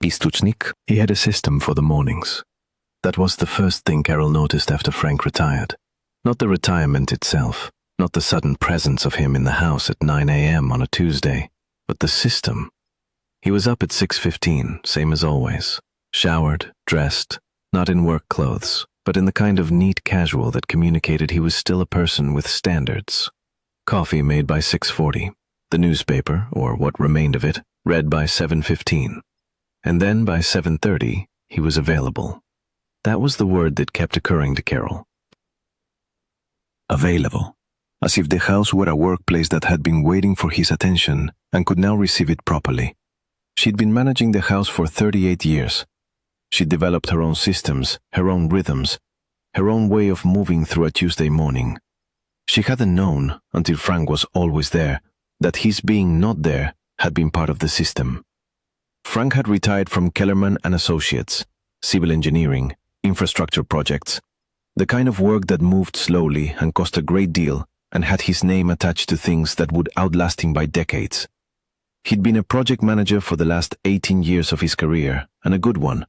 Istuchnik. He had a system for the mornings. That was the first thing Carol noticed after Frank retired. Not the retirement itself, not the sudden presence of him in the house at 9 a.m. on a Tuesday, but the system. He was up at 6:15, same as always. Showered, dressed, not in work clothes, but in the kind of neat casual that communicated he was still a person with standards. Coffee made by 6:40. The newspaper, or what remained of it, read by 7:15. And then by 7:30, he was available. That was the word that kept occurring to Carol. Available. As if the house were a workplace that had been waiting for his attention and could now receive it properly. She'd been managing the house for 38 years. She'd developed her own systems, her own rhythms, her own way of moving through a Tuesday morning. She hadn't known, until Frank was always there, that his being not there had been part of the system. Frank had retired from Kellerman and Associates, civil engineering, infrastructure projects, the kind of work that moved slowly and cost a great deal and had his name attached to things that would outlast him by decades. He'd been a project manager for the last 18 years of his career, and a good one,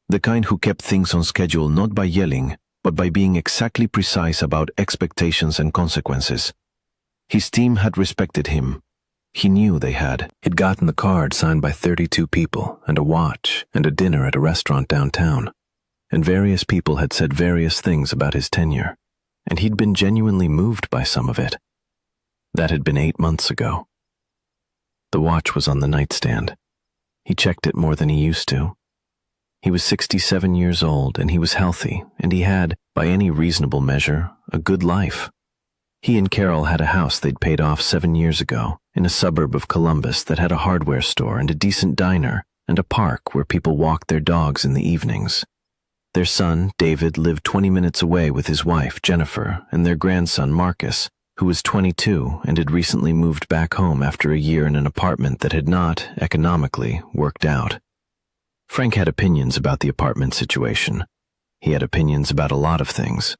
the kind who kept things on schedule not by yelling, but by being exactly precise about expectations and consequences. His team had respected him. He knew they had. He'd gotten the card signed by 32 people, and a watch, and a dinner at a restaurant downtown. And various people had said various things about his tenure, and he'd been genuinely moved by some of it. That had been 8 months ago. The watch was on the nightstand. He checked it more than he used to. He was 67 years old, and he was healthy, and he had, by any reasonable measure, a good life. He and Carol had a house they'd paid off 7 years ago, in a suburb of Columbus that had a hardware store and a decent diner, and a park where people walked their dogs in the evenings. Their son, David, lived 20 minutes away with his wife, Jennifer, and their grandson, Marcus, who was 22 and had recently moved back home after a year in an apartment that had not, economically, worked out. Frank had opinions about the apartment situation. He had opinions about a lot of things.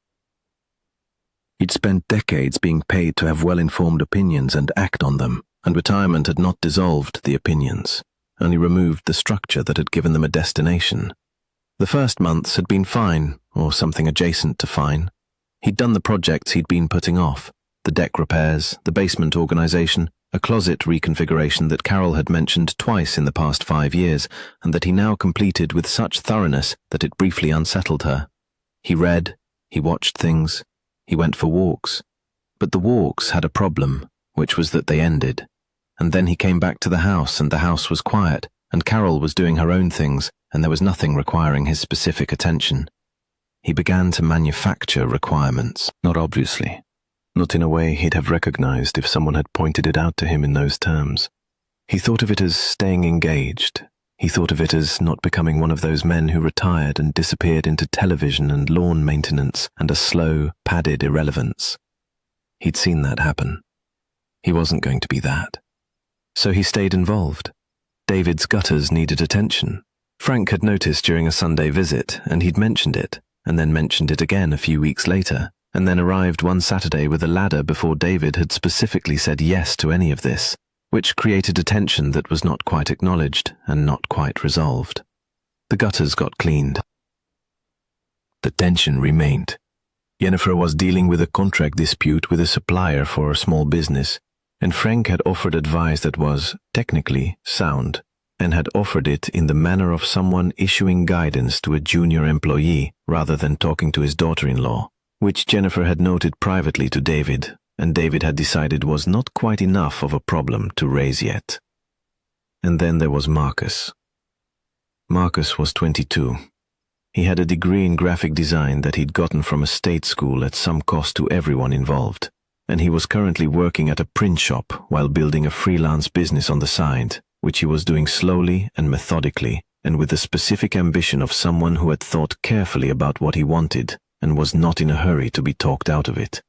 He'd spent decades being paid to have well-informed opinions and act on them, and retirement had not dissolved the opinions, only removed the structure that had given them a destination. The first months had been fine, or something adjacent to fine. He'd done the projects he'd been putting off, the deck repairs, the basement organization, a closet reconfiguration that Carol had mentioned twice in the past 5 years, and that he now completed with such thoroughness that it briefly unsettled her. He read, he watched things, he went for walks. But the walks had a problem, which was that they ended. And then he came back to the house, and the house was quiet, and Carol was doing her own things, and there was nothing requiring his specific attention. He began to manufacture requirements, not obviously, not in a way he'd have recognized if someone had pointed it out to him in those terms. He thought of it as staying engaged. He thought of it as not becoming one of those men who retired and disappeared into television and lawn maintenance and a slow, padded irrelevance. He'd seen that happen. He wasn't going to be that. So he stayed involved. David's gutters needed attention. Frank had noticed during a Sunday visit, and he'd mentioned it, and then mentioned it again a few weeks later, and then arrived one Saturday with a ladder before David had specifically said yes to any of this, which created a tension that was not quite acknowledged and not quite resolved. The gutters got cleaned. The tension remained. Jennifer was dealing with a contract dispute with a supplier for a small business, and Frank had offered advice that was, technically, sound, and had offered it in the manner of someone issuing guidance to a junior employee rather than talking to his daughter-in-law, which Jennifer had noted privately to David, and David had decided was not quite enough of a problem to raise yet. And then there was Marcus. Marcus was 22. He had a degree in graphic design that he'd gotten from a state school at some cost to everyone involved, and he was currently working at a print shop while building a freelance business on the side, which he was doing slowly and methodically, and with the specific ambition of someone who had thought carefully about what he wanted and was not in a hurry to be talked out of it.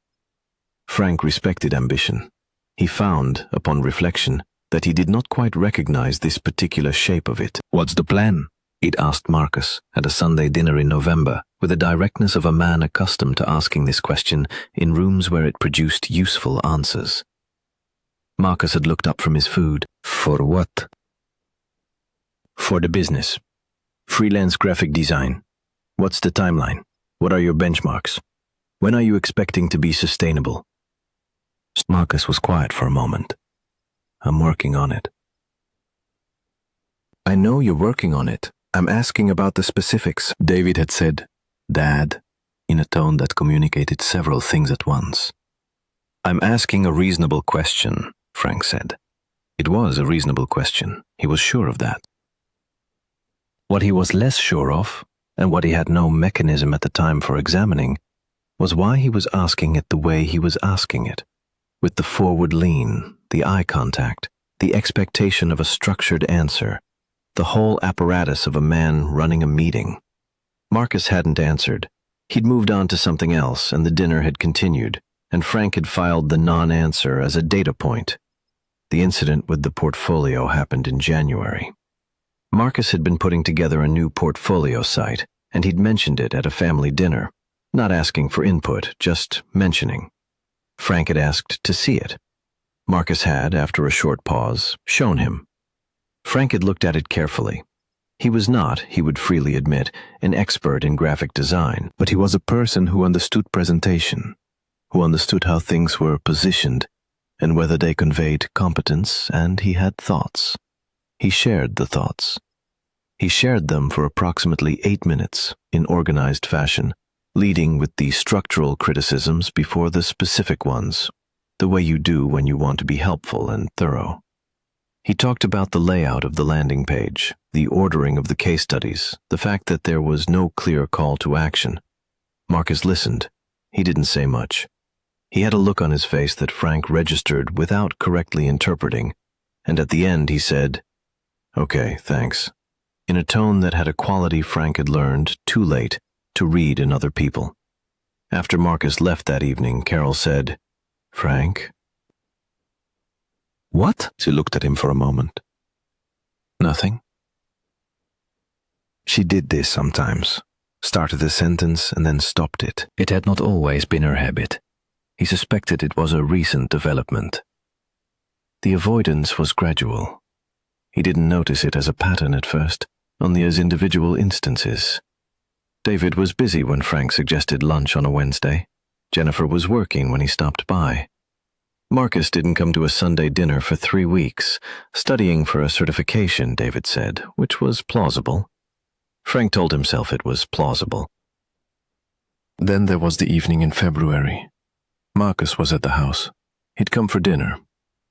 Frank respected ambition. He found, upon reflection, that he did not quite recognize this particular shape of it. "What's the plan?" he'd asked Marcus at a Sunday dinner in November, with the directness of a man accustomed to asking this question in rooms where it produced useful answers. Marcus had looked up from his food. "For what?" "For the business. Freelance graphic design. What's the timeline? What are your benchmarks? When are you expecting to be sustainable? Marcus was quiet for a moment. I'm working on it. I know you're working on it. I'm asking about the specifics, David had said, Dad, in a tone that communicated several things at once. I'm asking a reasonable question, Frank said. It was a reasonable question. He was sure of that. What he was less sure of, and what he had no mechanism at the time for examining, was why he was asking it the way he was asking it, with the forward lean, the eye contact, the expectation of a structured answer, the whole apparatus of a man running a meeting. Marcus hadn't answered. He'd moved on to something else, and the dinner had continued, and Frank had filed the non-answer as a data point. The incident with the portfolio happened in January. Marcus had been putting together a new portfolio site, and he'd mentioned it at a family dinner, not asking for input, just mentioning. Frank had asked to see it. Marcus had, after a short pause, shown him. Frank had looked at it carefully. He was not, he would freely admit, an expert in graphic design, but he was a person who understood presentation, who understood how things were positioned, and whether they conveyed competence, and he had thoughts. He shared the thoughts. He shared them for approximately 8 minutes, in organized fashion, leading with the structural criticisms before the specific ones, the way you do when you want to be helpful and thorough. He talked about the layout of the landing page, the ordering of the case studies, the fact that there was no clear call to action. Marcus listened. He didn't say much. He had a look on his face that Frank registered without correctly interpreting, and at the end he said, "Okay, thanks," in a tone that had a quality Frank had learned, too late, to read in other people. After Marcus left that evening, Carol said, "Frank?" "What?" She looked at him for a moment. "Nothing." She did this sometimes, started a sentence and then stopped it. It had not always been her habit. He suspected it was a recent development. The avoidance was gradual. He didn't notice it as a pattern at first, only as individual instances. David was busy when Frank suggested lunch on a Wednesday. Jennifer was working when he stopped by. Marcus didn't come to a Sunday dinner for 3 weeks, studying for a certification, David said, which was plausible. Frank told himself it was plausible. Then there was the evening in February. Marcus was at the house. He'd come for dinner.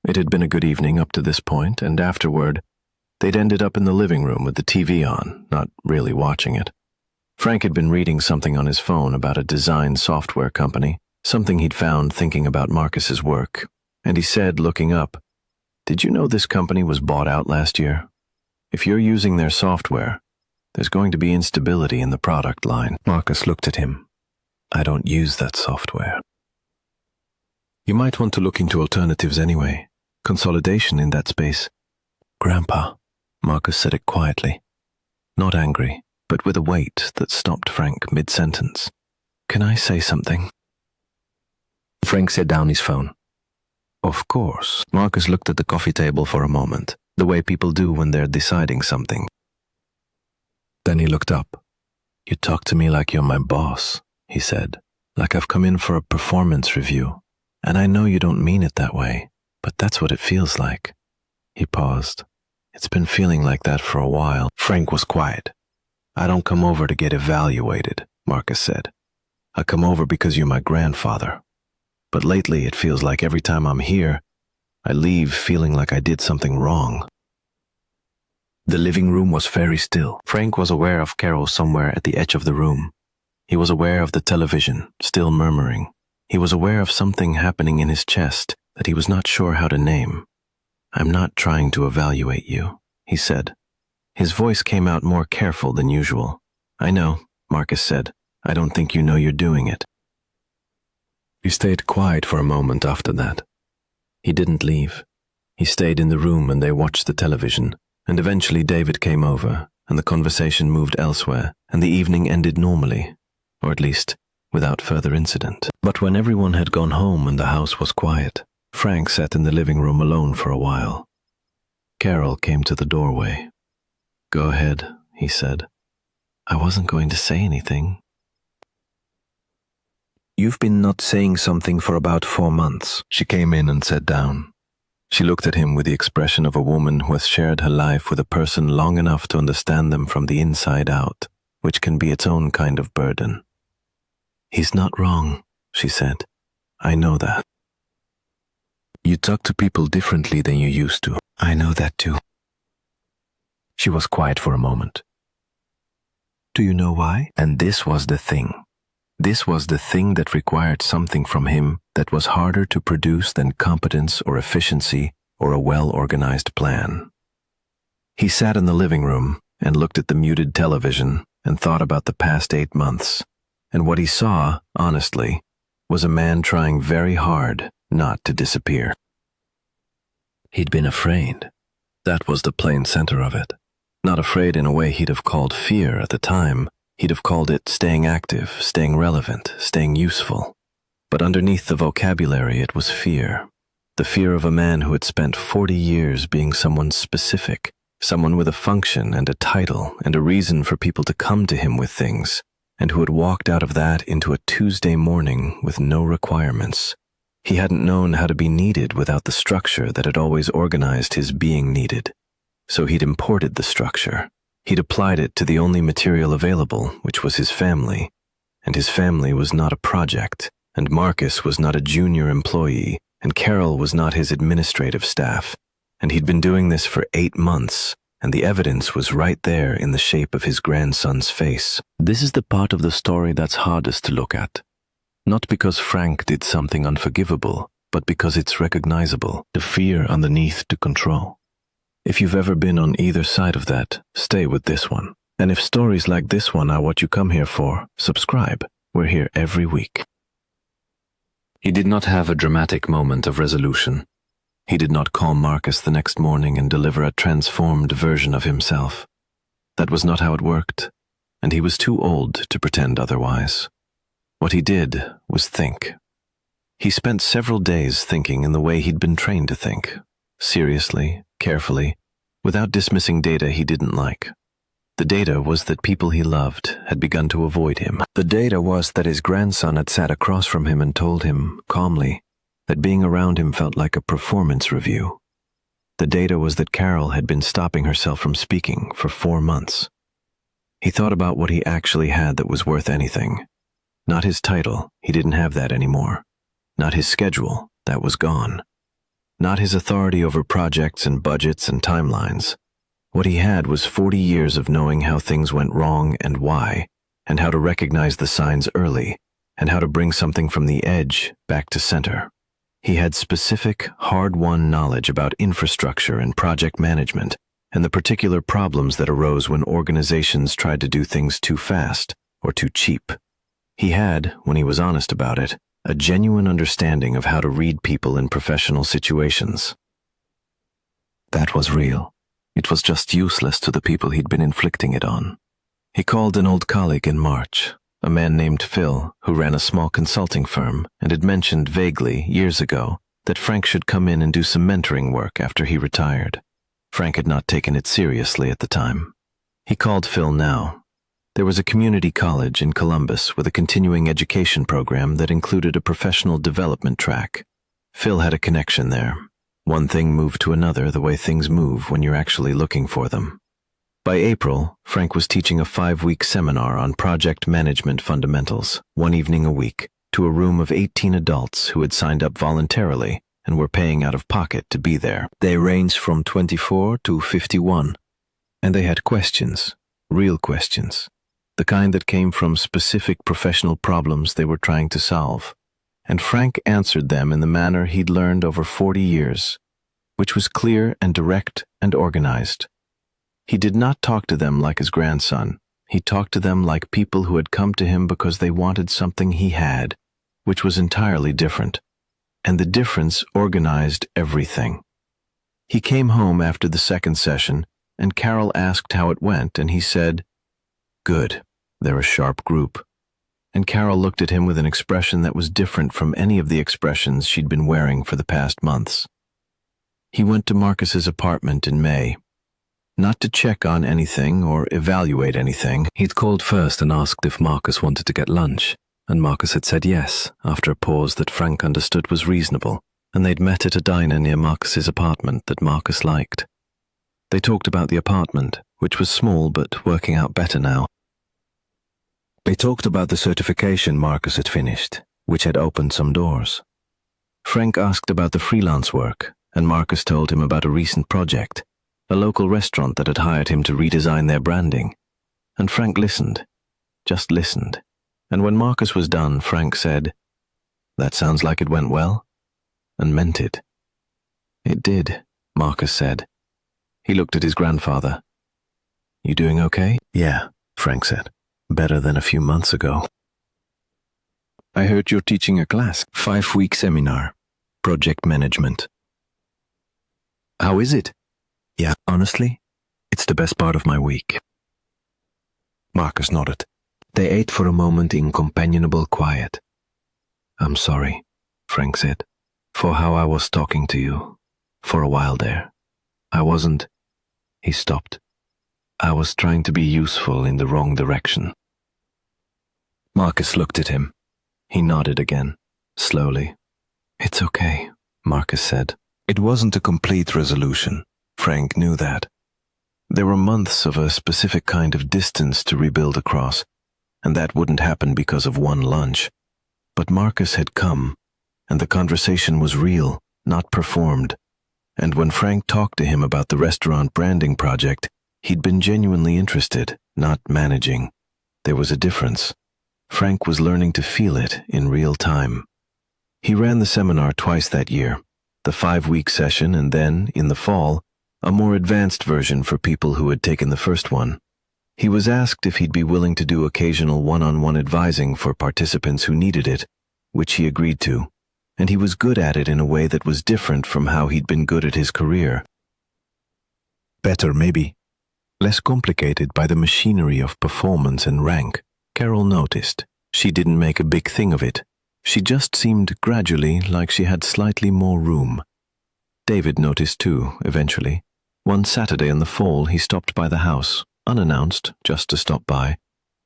It had been a good evening up to this point, and afterward, they'd ended up in the living room with the TV on, not really watching it. Frank had been reading something on his phone about a design software company, something he'd found thinking about Marcus's work, and he said, looking up, "Did you know this company was bought out last year? If you're using their software, there's going to be instability in the product line." Marcus looked at him. "I don't use that software." "You might want to look into alternatives anyway. Consolidation in that space." "Grandpa," Marcus said it quietly, not angry, but with a weight that stopped Frank mid-sentence. "Can I say something?" Frank set down his phone. "Of course." Marcus looked at the coffee table for a moment, the way people do when they're deciding something. Then he looked up. "You talk to me like you're my boss," he said, "like I've come in for a performance review. And I know you don't mean it that way, but that's what it feels like." He paused. "It's been feeling like that for a while." Frank was quiet. "I don't come over to get evaluated," Marcus said. "I come over because you're my grandfather. But lately it feels like every time I'm here, I leave feeling like I did something wrong." The living room was very still. Frank was aware of Carol somewhere at the edge of the room. He was aware of the television, still murmuring. He was aware of something happening in his chest that he was not sure how to name. "I'm not trying to evaluate you," he said. His voice came out more careful than usual. "I know," Marcus said. "I don't think you know you're doing it." He stayed quiet for a moment after that. He didn't leave. He stayed in the room and they watched the television, and eventually David came over, and the conversation moved elsewhere, and the evening ended normally, or at least without further incident. But when everyone had gone home and the house was quiet, Frank sat in the living room alone for a while. Carol came to the doorway. "Go ahead," he said. I wasn't going to say anything. You've been not saying something for about 4 months. She came in and sat down. She looked at him with the expression of a woman who has shared her life with a person long enough to understand them from the inside out, which can be its own kind of burden. He's not wrong, she said. I know that. You talk to people differently than you used to. I know that too. She was quiet for a moment. Do you know why? And this was the thing. This was the thing that required something from him that was harder to produce than competence or efficiency or a well-organized plan. He sat in the living room and looked at the muted television and thought about the past 8 months, and what he saw, honestly, was a man trying very hard not to disappear. He'd been afraid. That was the plain center of it. Not afraid in a way he'd have called fear at the time. He'd have called it staying active, staying relevant, staying useful. But underneath the vocabulary it was fear. The fear of a man who had spent 40 years being someone specific, someone with a function and a title and a reason for people to come to him with things, and who had walked out of that into a Tuesday morning with no requirements. He hadn't known how to be needed without the structure that had always organized his being needed. So he'd imported the structure. He'd applied it to the only material available, which was his family. And his family was not a project, and Marcus was not a junior employee, and Carol was not his administrative staff. And he'd been doing this for 8 months, and the evidence was right there in the shape of his grandson's face. This is the part of the story that's hardest to look at. Not because Frank did something unforgivable, but because it's recognizable, the fear underneath to control. If you've ever been on either side of that, stay with this one. And if stories like this one are what you come here for, subscribe. We're here every week. He did not have a dramatic moment of resolution. He did not call Marcus the next morning and deliver a transformed version of himself. That was not how it worked, and he was too old to pretend otherwise. What he did was think. He spent several days thinking in the way he'd been trained to think, seriously, carefully, without dismissing data he didn't like. The data was that people he loved had begun to avoid him. The data was that his grandson had sat across from him and told him, calmly, that being around him felt like a performance review. The data was that Carol had been stopping herself from speaking for 4 months. He thought about what he actually had that was worth anything. Not his title, he didn't have that anymore. Not his schedule, that was gone. Not his authority over projects and budgets and timelines. What he had was 40 years of knowing how things went wrong and why, and how to recognize the signs early, and how to bring something from the edge back to center. He had specific, hard-won knowledge about infrastructure and project management, and the particular problems that arose when organizations tried to do things too fast or too cheap. He had, when he was honest about it, a genuine understanding of how to read people in professional situations. That was real. It was just useless to the people he'd been inflicting it on. He called an old colleague in March, a man named Phil, who ran a small consulting firm and had mentioned vaguely, years ago, that Frank should come in and do some mentoring work after he retired. Frank had not taken it seriously at the time. He called Phil now. There was a community college in Columbus with a continuing education program that included a professional development track. Phil had a connection there. One thing moved to another the way things move when you're actually looking for them. By April, Frank was teaching a 5-week seminar on project management fundamentals, 1 evening a week, to a room of 18 adults who had signed up voluntarily and were paying out of pocket to be there. They ranged from 24 to 51, and they had questions, real questions. The kind that came from specific professional problems they were trying to solve. And Frank answered them in the manner he'd learned over 40 years, which was clear and direct and organized. He did not talk to them like his grandson. He talked to them like people who had come to him because they wanted something he had, which was entirely different. And the difference organized everything. He came home after the second session, and Carol asked how it went, and he said, "Good. They're a sharp group." And Carol looked at him with an expression that was different from any of the expressions she'd been wearing for the past months. He went to Marcus's apartment in May. not to check on anything or evaluate anything. He'd called first and asked if Marcus wanted to get lunch, and Marcus had said yes, after a pause that Frank understood was reasonable, and they'd met at a diner near Marcus's apartment that Marcus liked. They talked about the apartment, which was small but working out better now. They talked about the certification Marcus had finished, which had opened some doors. Frank asked about the freelance work, and Marcus told him about a recent project, a local restaurant that had hired him to redesign their branding. And Frank listened, just listened. And when Marcus was done, Frank said, "That sounds like it went well," and meant it. "It did," Marcus said. He looked at his grandfather. "You doing okay?" "Yeah," Frank said. "Better than a few months ago." "I heard you're teaching a class, 5-week seminar, project management. How is it?" "Yeah, honestly, it's the best part of my week." Marcus nodded. They ate for a moment in companionable quiet. "I'm sorry," Frank said, "for how I was talking to you for a while there. I wasn't..." He stopped. "I was trying to be useful in the wrong direction." Marcus looked at him. He nodded again, slowly. "It's okay," Marcus said. It wasn't a complete resolution. Frank knew that. There were months of a specific kind of distance to rebuild across, and that wouldn't happen because of one lunch. But Marcus had come, and the conversation was real, not performed. And when Frank talked to him about the restaurant branding project, he'd been genuinely interested, not managing. There was a difference. Frank was learning to feel it in real time. He ran the seminar twice that year, the 5-week session and then, in the fall, a more advanced version for people who had taken the first one. He was asked if he'd be willing to do occasional one-on-one advising for participants who needed it, which he agreed to, and he was good at it in a way that was different from how he'd been good at his career. Better, maybe. Less complicated by the machinery of performance and rank. Carol noticed. She didn't make a big thing of it. She just seemed gradually like she had slightly more room. David noticed too, eventually. One Saturday in the fall, he stopped by the house, unannounced, just to stop by,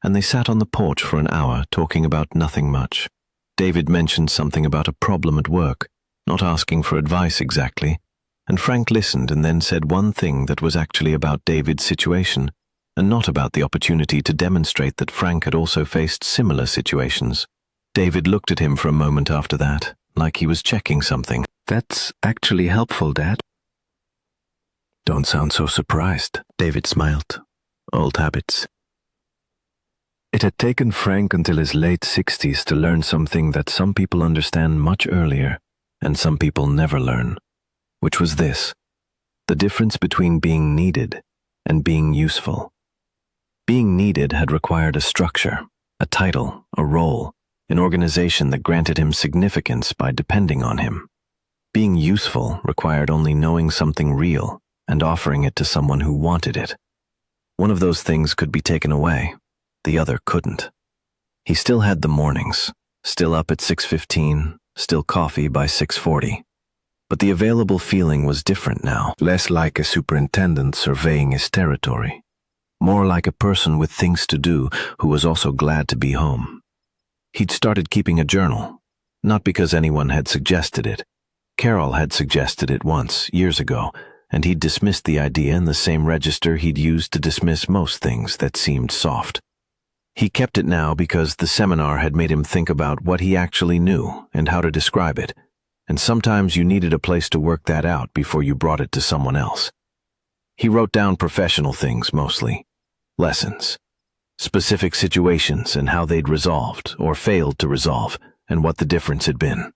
and they sat on the porch for an hour talking about nothing much. David mentioned something about a problem at work, not asking for advice exactly, and Frank listened and then said one thing that was actually about David's situation, and not about the opportunity to demonstrate that Frank had also faced similar situations. David looked at him for a moment after that, like he was checking something. "That's actually helpful, Dad." "Don't sound so surprised," David smiled. Old habits. It had taken Frank until his late 60s to learn something that some people understand much earlier, and some people never learn, which was this: the difference between being needed and being useful. Being needed had required a structure, a title, a role, an organization that granted him significance by depending on him. Being useful required only knowing something real and offering it to someone who wanted it. One of those things could be taken away. The other couldn't. He still had the mornings, still up at 6:15, still coffee by 6:40. But the available feeling was different now, less like a superintendent surveying his territory, more like a person with things to do who was also glad to be home. He'd started keeping a journal, not because anyone had suggested it. Carol had suggested it once, years ago, and he'd dismissed the idea in the same register he'd used to dismiss most things that seemed soft. He kept it now because the seminar had made him think about what he actually knew and how to describe it, and sometimes you needed a place to work that out before you brought it to someone else. He wrote down professional things mostly, lessons, specific situations and how they'd resolved or failed to resolve and what the difference had been.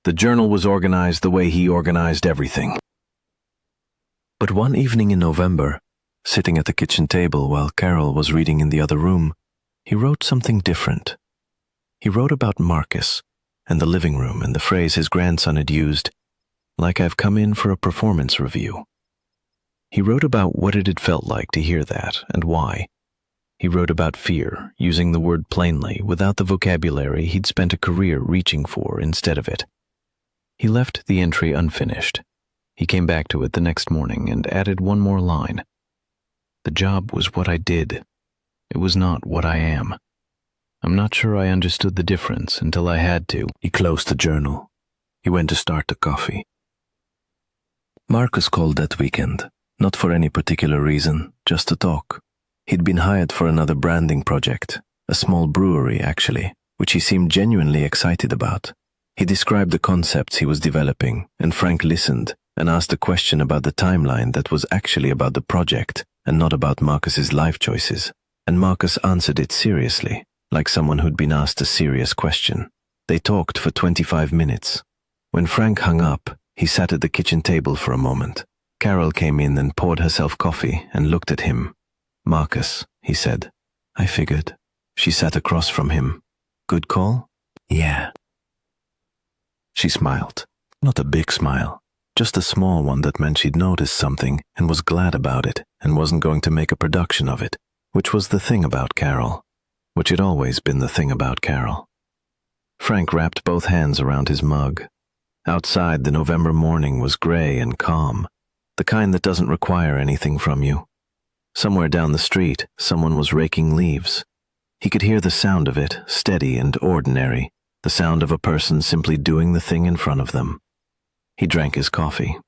The journal was organized the way he organized everything. But one evening in November, sitting at the kitchen table while Carol was reading in the other room, he wrote something different. He wrote about Marcus and the living room and the phrase his grandson had used, "like I've come in for a performance review." He wrote about what it had felt like to hear that and why. He wrote about fear, using the word plainly, without the vocabulary he'd spent a career reaching for instead of it. He left the entry unfinished. He came back to it the next morning and added one more line, The job was what I did. It was not what I am. I'm not sure I understood the difference until I had to. He closed the journal. He went to start the coffee. Marcus called that weekend, not for any particular reason, just to talk. He'd been hired for another branding project, a small brewery actually, which he seemed genuinely excited about. He described the concepts he was developing, and Frank listened and asked a question about the timeline that was actually about the project and not about Marcus's life choices. And Marcus answered it seriously, like someone who'd been asked a serious question. They talked for 25 minutes. When Frank hung up, he sat at the kitchen table for a moment. Carol came in and poured herself coffee and looked at him. "Marcus," he said. "I figured." She sat across from him. "Good call?" "Yeah." She smiled. Not a big smile, just a small one that meant she'd noticed something and was glad about it and wasn't going to make a production of it, which was the thing about Carol, which had always been the thing about Carol. Frank wrapped both hands around his mug. Outside, the November morning was gray and calm, the kind that doesn't require anything from you. Somewhere down the street, someone was raking leaves. He could hear the sound of it, steady and ordinary, the sound of a person simply doing the thing in front of them. He drank his coffee.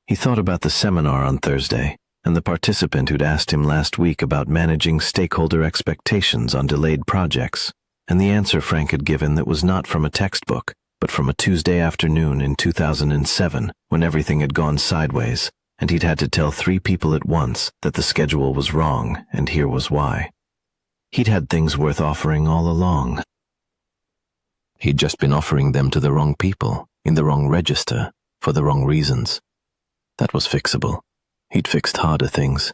He thought about the seminar on Thursday and the participant who'd asked him last week about managing stakeholder expectations on delayed projects, and the answer Frank had given that was not from a textbook, but from a Tuesday afternoon in 2007 when everything had gone sideways, and he'd had to tell 3 people at once that the schedule was wrong, and here was why. He'd had things worth offering all along. He'd just been offering them to the wrong people, in the wrong register, for the wrong reasons. That was fixable. He'd fixed harder things.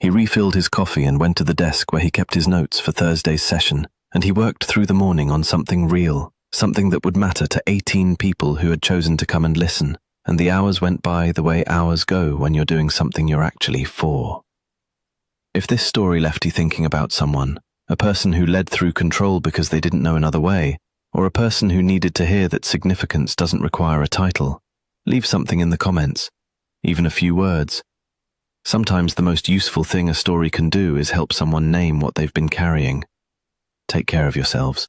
He refilled his coffee and went to the desk where he kept his notes for Thursday's session, and he worked through the morning on something real, something that would matter to 18 people who had chosen to come and listen, and the hours went by the way hours go when you're doing something you're actually for. If this story left you thinking about someone, a person who led through control because they didn't know another way, or a person who needed to hear that significance doesn't require a title, leave something in the comments, even a few words. Sometimes the most useful thing a story can do is help someone name what they've been carrying. Take care of yourselves.